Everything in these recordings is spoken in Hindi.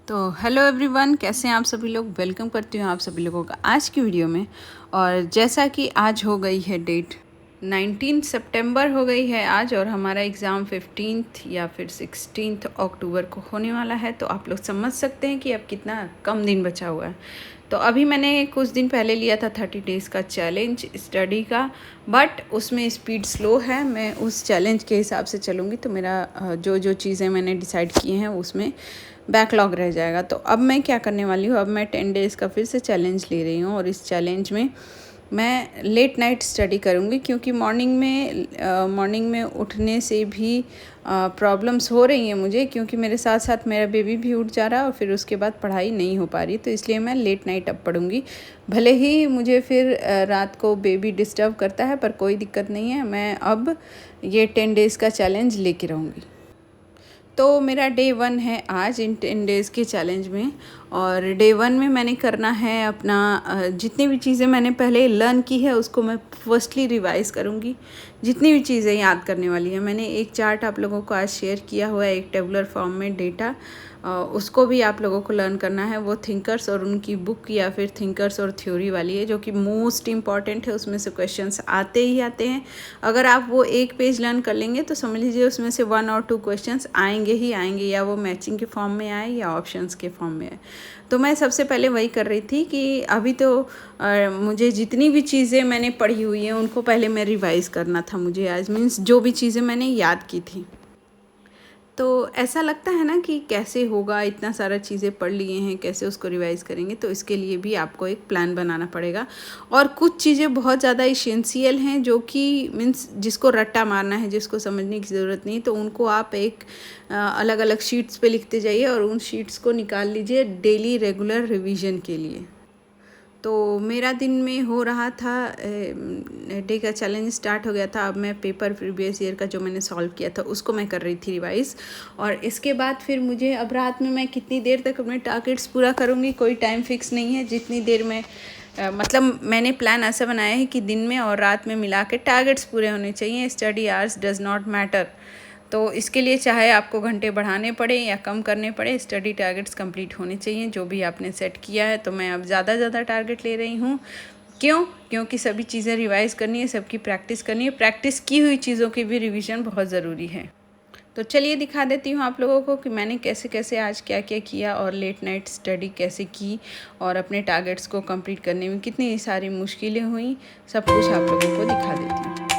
तो हेलो एवरीवन, कैसे हैं आप सभी लोग। वेलकम करती हूँ आप सभी लोगों का आज की वीडियो में। और जैसा कि आज हो गई है डेट 19 सितंबर हो गई है आज, और हमारा एग्ज़ाम 15 या फिर 16 अक्टूबर को होने वाला है। तो आप लोग समझ सकते हैं कि अब कितना कम दिन बचा हुआ है। तो अभी मैंने कुछ दिन पहले लिया था 30 डेज़ का चैलेंज स्टडी का, बट उसमें स्पीड स्लो है। मैं उस चैलेंज के हिसाब से चलूँगी तो मेरा जो जो चीज़ें मैंने डिसाइड की हैं उसमें बैकलॉग रह जाएगा। तो अब मैं क्या करने वाली हूँ, अब मैं 10 डेज़ का फिर से चैलेंज ले रही हूँ, और इस चैलेंज में मैं लेट नाइट स्टडी करूँगी, क्योंकि मॉर्निंग में उठने से भी प्रॉब्लम्स हो रही हैं मुझे, क्योंकि मेरे साथ साथ मेरा बेबी भी उठ जा रहा है और फिर उसके बाद पढ़ाई नहीं हो पा रही। तो इसलिए मैं लेट नाइट अब पढ़ूँगी। भले ही मुझे फिर रात को बेबी डिस्टर्ब करता है, पर कोई दिक्कत नहीं है। मैं अब ये 10 डेज़ का चैलेंज लेके रहूँगी। तो मेरा डे 1 है आज इन 10 डेज़ के चैलेंज में। और डे 1 में मैंने करना है अपना जितनी भी चीज़ें मैंने पहले लर्न की है उसको मैं फर्स्टली रिवाइज़ करूँगी। जितनी भी चीज़ें याद करने वाली हैं, मैंने एक चार्ट आप लोगों को आज शेयर किया हुआ है, एक टेबुलर फॉर्म में डेटा, उसको भी आप लोगों को लर्न करना है। वो थिंकर्स और उनकी बुक या फिर थिंकर्स और थ्योरी वाली है, जो कि मोस्ट इम्पॉर्टेंट है। उसमें से क्वेश्चंस आते ही आते हैं। अगर आप वो एक पेज लर्न कर लेंगे तो समझ लीजिए उसमें से 1 और 2 क्वेश्चंस आएंगे ही आएंगे, या वो मैचिंग के फॉर्म में आए या ऑप्शंस के फॉर्म में आए। तो मैं सबसे पहले वही कर रही थी कि अभी तो मुझे जितनी भी चीज़ें मैंने पढ़ी हुई हैं उनको पहले मैं रिवाइज़ करना था मुझे आज, मीन्स जो भी चीज़ें मैंने याद की थी। तो ऐसा लगता है ना कि कैसे होगा, इतना सारा चीज़ें पढ़ लिए हैं, कैसे उसको रिवाइज़ करेंगे। तो इसके लिए भी आपको एक प्लान बनाना पड़ेगा। और कुछ चीज़ें बहुत ज़्यादा इसेंशियल हैं, जो कि मीन्स जिसको रट्टा मारना है, जिसको समझने की ज़रूरत नहीं, तो उनको आप एक अलग अलग शीट्स पे लिखते जाइए और उन शीट्स को निकाल लीजिए डेली रेगुलर रिवीजन के लिए। तो मेरा दिन में हो रहा था, डे का चैलेंज स्टार्ट हो गया था। अब मैं पेपर प्रीवियस ईयर का जो मैंने सॉल्व किया था उसको मैं कर रही थी रिवाइज़। और इसके बाद फिर मुझे अब रात में मैं कितनी देर तक अपने टारगेट्स पूरा करूँगी, कोई टाइम फिक्स नहीं है। जितनी देर में मतलब मैंने प्लान ऐसा बनाया है कि दिन में और रात में मिला के टारगेट्स पूरे होने चाहिए। Study hours does not matter. तो इसके लिए चाहे आपको घंटे बढ़ाने पड़े या कम करने पड़े, स्टडी टारगेट्स कंप्लीट होने चाहिए जो भी आपने सेट किया है। तो मैं अब ज़्यादा टारगेट ले रही हूँ। क्योंकि सभी चीज़ें रिवाइज़ करनी है, सबकी प्रैक्टिस करनी है। प्रैक्टिस की हुई चीज़ों की भी रिवीजन बहुत ज़रूरी है। तो चलिए दिखा देती हूँ आप लोगों को कि मैंने कैसे कैसे आज क्या क्या किया, और लेट नाइट स्टडी कैसे की, और अपने टारगेट्स को कंप्लीट करने में कितनी सारी मुश्किलें हुई। सब कुछ आप लोगों को दिखा देती हूँ।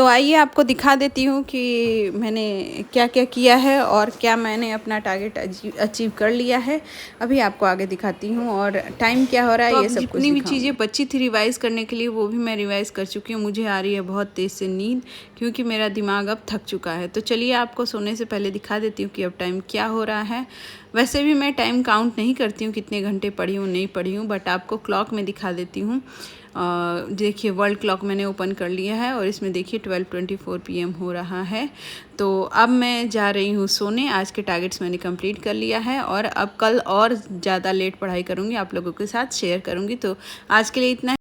तो आइए आपको दिखा देती हूँ कि मैंने क्या क्या किया है और क्या मैंने अपना टारगेट अचीव कर लिया है। अभी आपको आगे दिखाती हूँ और टाइम क्या हो रहा है तो ये अब सब कुछ जितनी भी दिखाऊंगी। चीज़ें बची थी रिवाइज़ करने के लिए वो भी मैं रिवाइज़ कर चुकी हूँ। मुझे आ रही है बहुत तेज़ से नींद, क्योंकि मेरा दिमाग अब थक चुका है। तो चलिए आपको सोने से पहले दिखा देती हूँ कि अब टाइम क्या हो रहा है। वैसे भी मैं टाइम काउंट नहीं करती हूँ कितने घंटे पढ़ी हूँ नहीं पढ़ी हूँ, बट आपको क्लॉक में दिखा देती हूँ। देखिए वर्ल्ड क्लॉक मैंने ओपन कर लिया है और इसमें देखिए 12:24 PM हो रहा है। तो अब मैं जा रही हूँ सोने। आज के टारगेट्स मैंने कंप्लीट कर लिया है और अब कल और ज़्यादा लेट पढ़ाई करूँगी, आप लोगों के साथ शेयर करूँगी। तो आज के लिए इतना